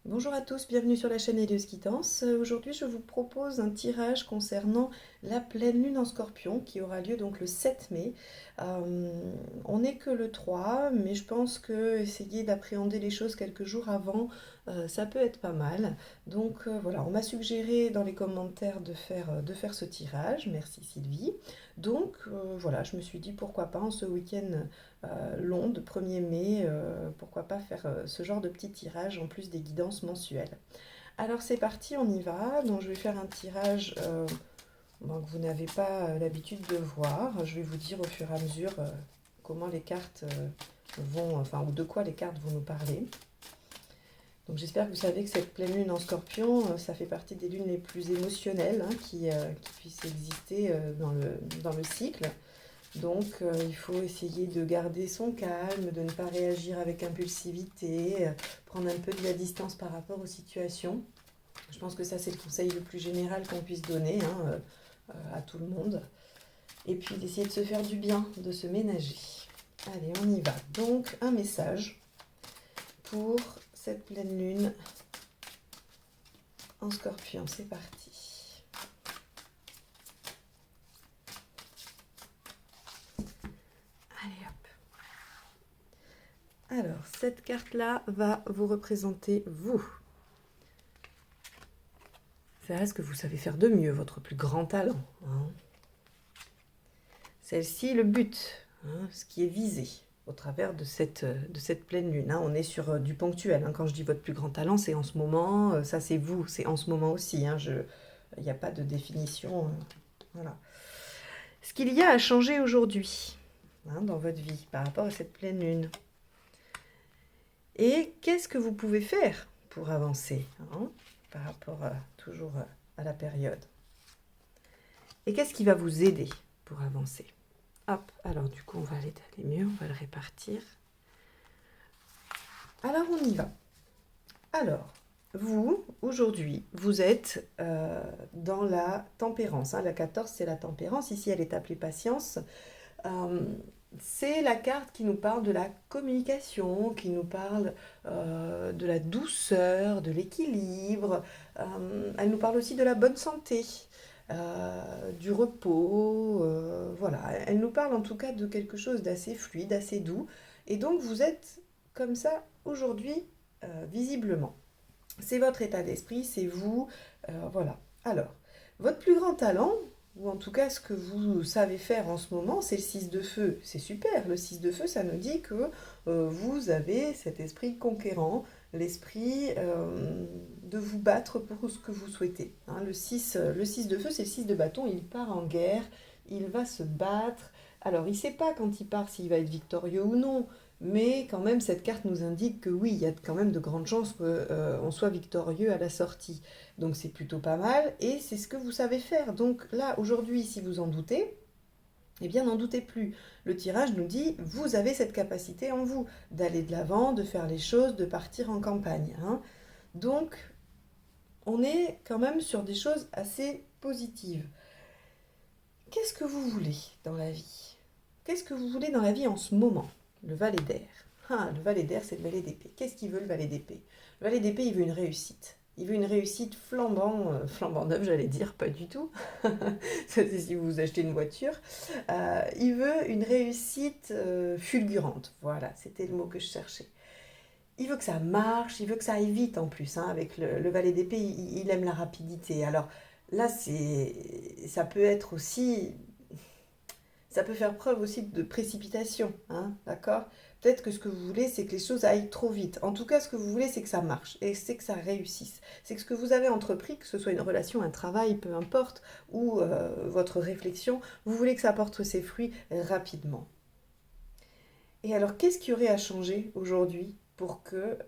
Bonjour à tous, bienvenue sur la chaîne Hélios Guidance. Aujourd'hui, je vous propose un tirage concernant la pleine lune en Scorpion qui aura lieu donc le 7 mai. On n'est que le 3, mais je pense que essayer d'appréhender les choses quelques jours avant, ça peut être pas mal. Donc voilà, on m'a suggéré dans les commentaires de faire ce tirage. Merci Sylvie. Donc voilà, je me suis dit pourquoi pas en ce week-end long de 1er mai, pourquoi pas faire ce genre de petit tirage en plus des guidances mensuelles. Alors c'est parti, on y va. Donc je vais faire un tirage bon, que vous n'avez pas l'habitude de voir. Je vais vous dire au fur et à mesure comment les cartes vont, enfin, ou de quoi les cartes vont nous parler. Donc j'espère que vous savez que cette pleine lune en Scorpion, ça fait partie des lunes les plus émotionnelles hein, qui puissent exister dans le cycle. Donc, il faut essayer de garder son calme, de ne pas réagir avec impulsivité, prendre un peu de la distance par rapport aux situations. Je pense que ça, c'est le conseil le plus général qu'on puisse donner hein, à tout le monde. Et puis, d'essayer de se faire du bien, de se ménager. Allez, on y va. Donc, un message pour cette pleine lune en Scorpion. C'est parti. Allez, hop. Alors, cette carte-là va vous représenter vous. Faire ce que vous savez faire de mieux, votre plus grand talent. Hein. Celle-ci, le but, hein, ce qui est visé au travers de cette pleine lune. Hein. On est sur du ponctuel. Hein. Quand je dis votre plus grand talent, c'est en ce moment, ça c'est vous, c'est en ce moment aussi. Hein. Il n'y a pas de définition. Voilà. Ce qu'il y a à changer aujourd'hui hein, dans votre vie par rapport à cette pleine lune. Et qu'est-ce que vous pouvez faire pour avancer hein, par rapport toujours à la période. Et qu'est-ce qui va vous aider pour avancer? Hop, alors du coup, on va l'étaler mieux, on va le répartir. Alors, on y va. Alors, vous, aujourd'hui, vous êtes dans la tempérance. Hein. La 14, c'est la tempérance. Ici, elle est appelée patience. C'est la carte qui nous parle de la communication, qui nous parle de la douceur, de l'équilibre. Elle nous parle aussi de la bonne santé, du repos. Voilà, elle nous parle en tout cas de quelque chose d'assez fluide, assez doux. Et donc vous êtes comme ça aujourd'hui, visiblement. C'est votre état d'esprit, c'est vous. Voilà. Alors, votre plus grand talent, ou en tout cas ce que vous savez faire en ce moment, c'est le 6 de feu. C'est super, le 6 de feu, ça nous dit que vous avez cet esprit conquérant, l'esprit de vous battre pour ce que vous souhaitez. Hein, le six de feu, c'est le 6 de bâton, il part en guerre, il va se battre. Alors, il ne sait pas quand il part s'il va être victorieux ou non, mais quand même, cette carte nous indique que oui, il y a quand même de grandes chances qu'on soit victorieux à la sortie. Donc c'est plutôt pas mal et c'est ce que vous savez faire. Donc là, aujourd'hui, si vous en doutez, eh bien n'en doutez plus. Le tirage nous dit, vous avez cette capacité en vous d'aller de l'avant, de faire les choses, de partir en campagne. Hein. Donc, on est quand même sur des choses assez positives. Qu'est-ce que vous voulez dans la vie? Qu'est-ce que vous voulez dans la vie en ce moment? Le valet d'air. Ah, le valet d'air, c'est le valet d'épée. Qu'est-ce qu'il veut le valet d'épée? Le valet d'épée, il veut une réussite. Il veut une réussite flambant neuve, j'allais dire, pas du tout. Ça, c'est si vous achetez une voiture. Il veut une réussite fulgurante. Voilà, c'était le mot que je cherchais. Il veut que ça marche, il veut que ça aille vite en plus. Hein, avec le valet d'épée, il aime la rapidité. Alors là, ça peut être aussi ça peut faire preuve aussi de précipitation, hein, d'accord? Peut-être que ce que vous voulez, c'est que les choses aillent trop vite. En tout cas, ce que vous voulez, c'est que ça marche et c'est que ça réussisse. C'est que ce que vous avez entrepris, que ce soit une relation, un travail, peu importe, ou votre réflexion, vous voulez que ça porte ses fruits rapidement. Et alors, qu'est-ce qu'il y aurait à changer aujourd'hui pour que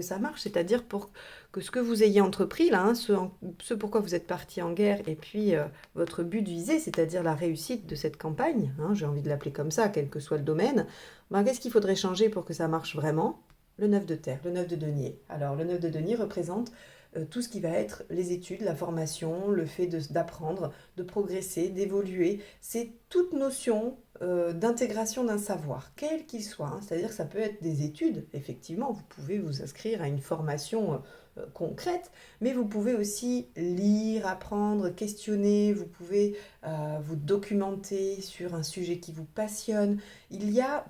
ça marche, c'est-à-dire pour que ce que vous ayez entrepris, là, hein, ce pourquoi vous êtes parti en guerre, et puis votre but visé, c'est-à-dire la réussite de cette campagne, hein, j'ai envie de l'appeler comme ça, quel que soit le domaine, ben, qu'est-ce qu'il faudrait changer pour que ça marche vraiment? Le 9 de terre, le 9 de denier. Alors, le 9 de denier représente tout ce qui va être les études, la formation, le fait d'apprendre, de progresser, d'évoluer. C'est toute notion d'intégration d'un savoir, quel qu'il soit, hein. C'est-à-dire que ça peut être des études, effectivement, vous pouvez vous inscrire à une formation concrète, mais vous pouvez aussi lire, apprendre, questionner, vous pouvez vous documenter sur un sujet qui vous passionne. Il y a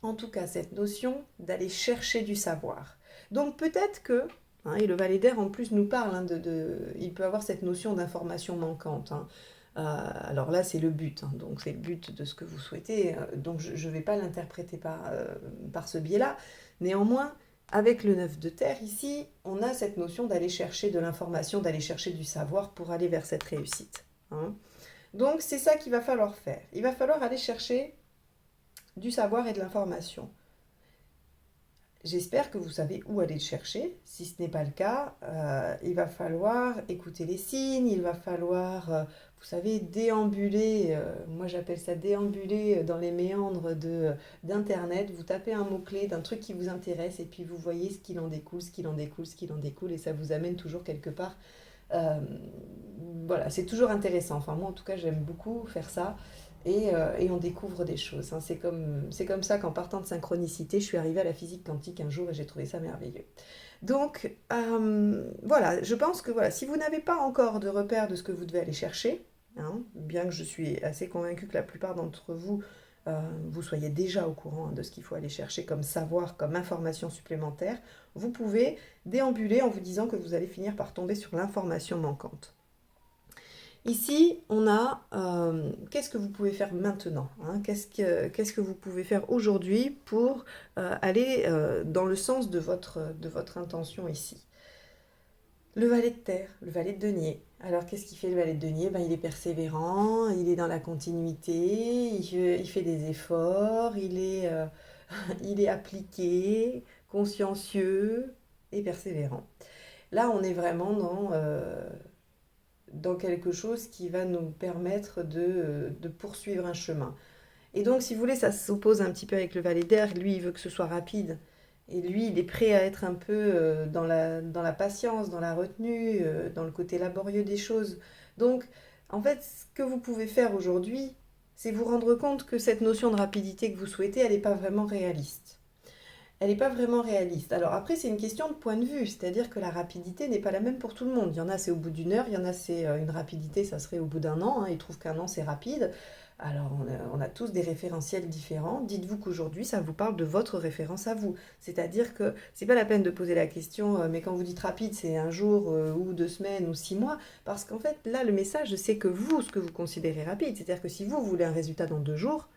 en tout cas cette notion d'aller chercher du savoir. Donc peut-être que, hein, et le Valet d'Air en plus nous parle, hein, il peut avoir cette notion d'information manquante, hein. Alors là, c'est le but, hein, donc c'est le but de ce que vous souhaitez, donc je ne vais pas l'interpréter par ce biais-là. Néanmoins, avec le 9 de terre ici, on a cette notion d'aller chercher de l'information, d'aller chercher du savoir pour aller vers cette réussite, hein. Donc c'est ça qu'il va falloir faire. Il va falloir aller chercher du savoir et de l'information. J'espère que vous savez où aller le chercher. Si ce n'est pas le cas, il va falloir écouter les signes, il va falloir, vous savez, déambuler, moi j'appelle ça déambuler dans les méandres d'Internet. Vous tapez un mot-clé d'un truc qui vous intéresse et puis vous voyez ce qu'il en découle, ce qu'il en découle, ce qu'il en découle et ça vous amène toujours quelque part. Euh, voilà, c'est toujours intéressant. Enfin, moi en tout cas, j'aime beaucoup faire ça et on découvre des choses, hein. C'est comme ça qu'en partant de synchronicité, je suis arrivée à la physique quantique un jour et j'ai trouvé ça merveilleux. Donc voilà, je pense que voilà, si vous n'avez pas encore de repère de ce que vous devez aller chercher, hein, bien que je suis assez convaincue que la plupart d'entre vous, vous soyez déjà au courant, hein, de ce qu'il faut aller chercher comme savoir, comme information supplémentaire, vous pouvez déambuler en vous disant que vous allez finir par tomber sur l'information manquante. Ici, on a qu'est-ce que vous pouvez faire maintenant, hein, qu'est-ce que vous pouvez faire aujourd'hui pour aller dans le sens de votre intention ici. Le valet de terre, le valet de denier. Alors, qu'est-ce qu'il fait le valet de denier? Ben, il est persévérant, il est dans la continuité, il fait des efforts, il est appliqué, consciencieux et persévérant. Là, on est vraiment dans quelque chose qui va nous permettre de poursuivre un chemin. Et donc, si vous voulez, ça s'oppose un petit peu avec le valet d'air. Lui, il veut que ce soit rapide. Et lui, il est prêt à être un peu dans la patience, dans la retenue, dans le côté laborieux des choses. Donc, en fait, ce que vous pouvez faire aujourd'hui, c'est vous rendre compte que cette notion de rapidité que vous souhaitez, elle n'est pas vraiment réaliste. Elle n'est pas vraiment réaliste. Alors après, c'est une question de point de vue, c'est-à-dire que la rapidité n'est pas la même pour tout le monde. Il y en a, c'est au bout d'une heure, il y en a, c'est une rapidité, ça serait au bout d'un an, hein. Ils trouvent qu'un an, c'est rapide. Alors, on a tous des référentiels différents. Dites-vous qu'aujourd'hui, ça vous parle de votre référence à vous. C'est-à-dire que c'est pas la peine de poser la question, mais quand vous dites rapide, c'est un jour ou 2 semaines ou 6 mois, parce qu'en fait, là, le message, c'est que vous, ce que vous considérez rapide, c'est-à-dire que si vous voulez un résultat dans 2 jours,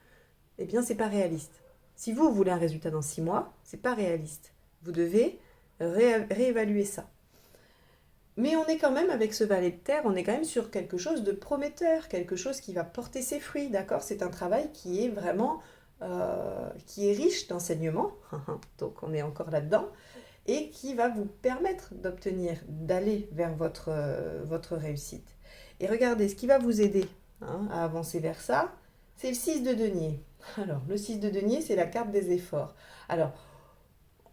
eh bien, c'est pas réaliste. Si vous voulez un résultat dans 6 mois, c'est pas réaliste. Vous devez réévaluer ça. Mais on est quand même, avec ce valet de terre, on est quand même sur quelque chose de prometteur, quelque chose qui va porter ses fruits, d'accord? C'est un travail qui est vraiment, qui est riche d'enseignements, donc on est encore là-dedans, et qui va vous permettre d'obtenir, d'aller vers votre réussite. Et regardez, ce qui va vous aider, hein, à avancer vers ça, c'est le 6 de denier. Alors, le 6 de denier, c'est la carte des efforts. Alors,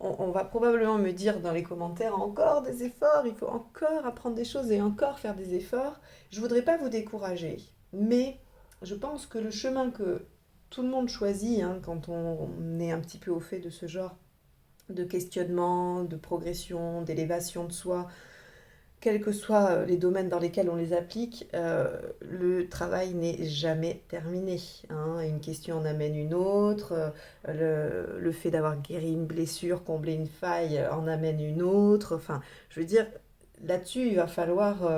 on va probablement me dire dans les commentaires encore des efforts, il faut encore apprendre des choses et encore faire des efforts. Je ne voudrais pas vous décourager, mais je pense que le chemin que tout le monde choisit, hein, quand on est un petit peu au fait de ce genre de questionnement, de progression, d'élévation de soi, quels que soient les domaines dans lesquels on les applique, le travail n'est jamais terminé, hein. Une question en amène une autre, le fait d'avoir guéri une blessure, comblé une faille, en amène une autre. Enfin, je veux dire, là-dessus, il va falloir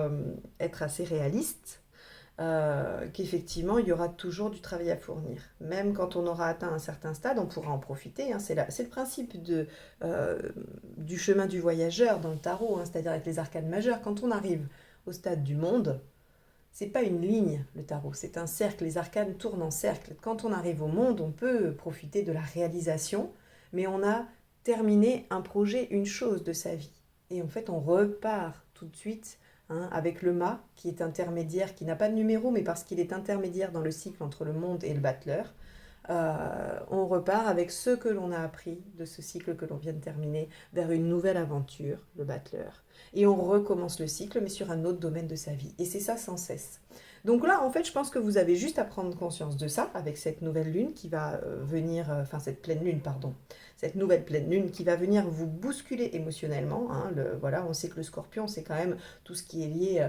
être assez réaliste, qu'effectivement, il y aura toujours du travail à fournir. Même quand on aura atteint un certain stade, on pourra en profiter, hein. C'est le principe euh, du chemin du voyageur dans le tarot, hein, c'est-à-dire avec les arcanes majeures. Quand on arrive au stade du monde, c'est pas une ligne, le tarot, c'est un cercle. Les arcanes tournent en cercle. Quand on arrive au monde, on peut profiter de la réalisation, mais on a terminé un projet, une chose de sa vie. Et en fait, on repart tout de suite, hein, avec le mât, qui est intermédiaire, qui n'a pas de numéro, mais parce qu'il est intermédiaire dans le cycle entre le monde et le battleur. On repart avec ce que l'on a appris de ce cycle que l'on vient de terminer vers une nouvelle aventure, le battleur. Et on recommence le cycle, mais sur un autre domaine de sa vie. Et c'est ça sans cesse. Donc là, en fait, je pense que vous avez juste à prendre conscience de ça avec cette nouvelle lune qui va venir, enfin cette pleine lune, pardon, cette nouvelle pleine lune qui va venir vous bousculer émotionnellement. Hein, voilà, on sait que le scorpion, c'est quand même tout ce qui est lié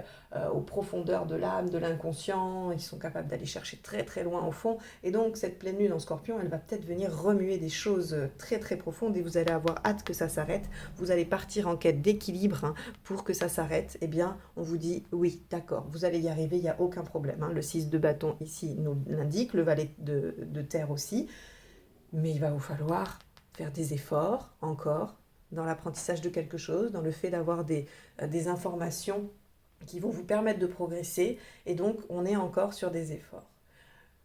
aux profondeurs de l'âme, de l'inconscient. Ils sont capables d'aller chercher très très loin au fond. Et donc, cette pleine lune en scorpion, elle va peut-être venir remuer des choses très très profondes et vous allez avoir hâte que ça s'arrête. Vous allez partir en quête d'équilibre hein, pour que ça s'arrête. Eh bien, on vous dit oui, d'accord, vous allez y arriver, il n'y a aucun problème. Hein. Le 6 de bâton ici nous l'indique, le valet de terre aussi. Mais il va vous falloir faire des efforts encore dans l'apprentissage de quelque chose, dans le fait d'avoir des informations qui vont vous permettre de progresser. Et donc, on est encore sur des efforts.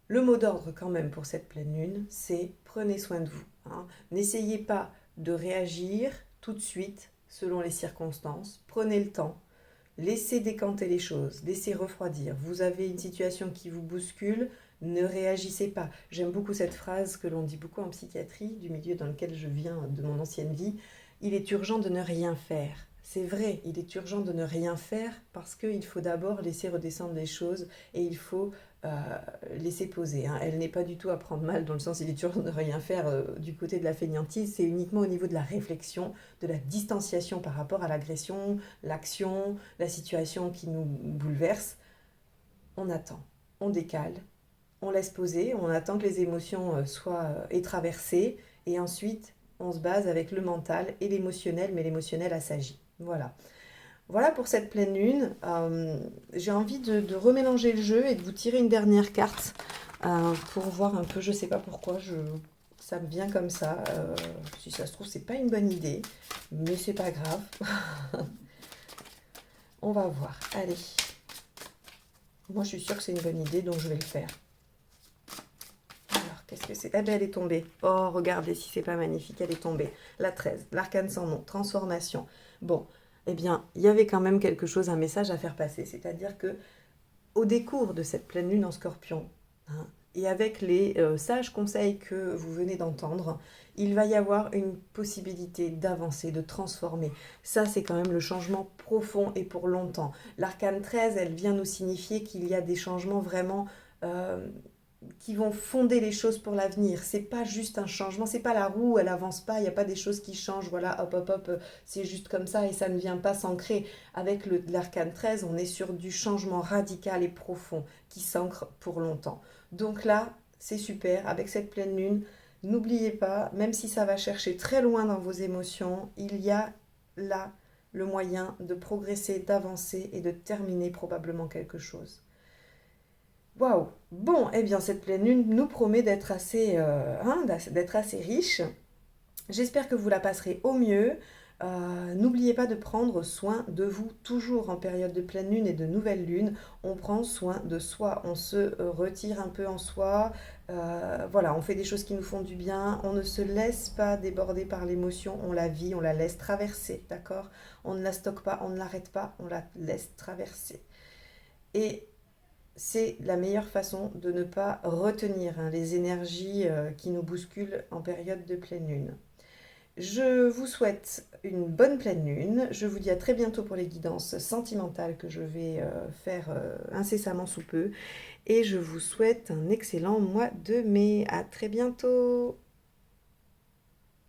Le mot d'ordre quand même pour cette pleine lune, c'est prenez soin de vous. Hein. N'essayez pas de réagir tout de suite selon les circonstances. Prenez le temps. Laissez décanter les choses, laissez refroidir. Vous avez une situation qui vous bouscule, ne réagissez pas. J'aime beaucoup cette phrase que l'on dit beaucoup en psychiatrie, du milieu dans lequel je viens de mon ancienne vie. Il est urgent de ne rien faire. C'est vrai, il est urgent de ne rien faire parce qu'il faut d'abord laisser redescendre les choses et il faut euh, laisser poser. Hein. Elle n'est pas du tout à prendre mal dans le sens il est urgent de ne rien faire du côté de la fainéantise, c'est uniquement au niveau de la réflexion, de la distanciation par rapport à l'agression, l'action, la situation qui nous bouleverse. On attend, on décale, on laisse poser, on attend que les émotions aient traversé et ensuite on se base avec le mental et l'émotionnel, mais l'émotionnel assagit. Voilà. Voilà pour cette pleine lune. J'ai envie de remélanger le jeu et de vous tirer une dernière carte pour voir un peu, je ne sais pas pourquoi, ça me vient comme ça. Si ça se trouve, c'est pas une bonne idée, mais c'est pas grave. On va voir. Allez. Moi, je suis sûre que c'est une bonne idée, donc je vais le faire. Alors, qu'est-ce que c'est? Eh bien, elle est tombée. Oh, regardez si c'est pas magnifique, elle est tombée. La 13, l'arcane sans nom, transformation. Bon, eh bien, il y avait quand même quelque chose, un message à faire passer. C'est-à-dire que au décours de cette pleine lune en scorpion, hein, et avec les sages conseils que vous venez d'entendre, il va y avoir une possibilité d'avancer, de transformer. Ça, c'est quand même le changement profond et pour longtemps. L'arcane 13, elle vient nous signifier qu'il y a des changements vraiment euh, qui vont fonder les choses pour l'avenir. C'est pas juste un changement, c'est pas la roue, elle avance pas, il n'y a pas des choses qui changent, voilà, hop, hop, hop, c'est juste comme ça et ça ne vient pas s'ancrer. Avec l'arcane 13, on est sur du changement radical et profond qui s'ancre pour longtemps. Donc là, c'est super, avec cette pleine lune, n'oubliez pas, même si ça va chercher très loin dans vos émotions, il y a là le moyen de progresser, d'avancer et de terminer probablement quelque chose. Waouh! Bon, eh bien, cette pleine lune nous promet d'être assez riche. J'espère que vous la passerez au mieux. N'oubliez pas de prendre soin de vous, toujours en période de pleine lune et de nouvelle lune. On prend soin de soi, on se retire un peu en soi. Voilà, on fait des choses qui nous font du bien. On ne se laisse pas déborder par l'émotion, on la vit, on la laisse traverser, d'accord? On ne la stocke pas, on ne l'arrête pas, on la laisse traverser. Et c'est la meilleure façon de ne pas retenir hein, les énergies qui nous bousculent en période de pleine lune. Je vous souhaite une bonne pleine lune. Je vous dis à très bientôt pour les guidances sentimentales que je vais faire incessamment sous peu. Et je vous souhaite un excellent mois de mai. À très bientôt.